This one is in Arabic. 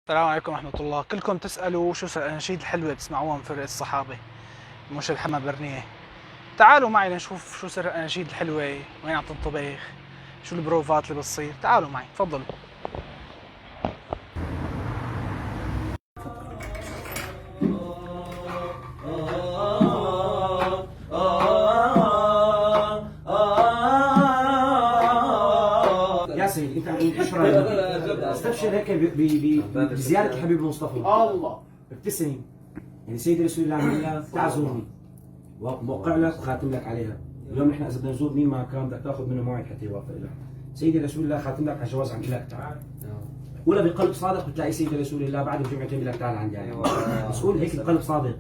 السلام عليكم ورحمة الله. كلكم تسألوا شو الأناشيد الحلوة تسمعوها من فرقة الصحابة المرشد حماد برنية. تعالوا معي لنشوف شو سر الأناشيد الحلوة، وين عم تنطبخ، شو البروفات اللي بتصير. تعالوا معي، تفضلوا. يا سيدي انت ايش رايك؟ استبشر هيك بزياره الحبيب المصطفى. الله ابتسم. يعني سيدي رسول الله عم يقول لك تعال زورني وبوقع لك وخاتم لك عليها. اليوم نحن اذا بدنا نزور مين ما كان بدك تاخذ منه موعد حتى يوافق لك. سيدي رسول الله خاتم لك على جواز عم يقول لك تعال. ولا بقلب صادق بتلاقي سيدي رسول الله بعد بجمعتين بيقول لك تعال عندي يعني. بس قول هيك بقلب صادق.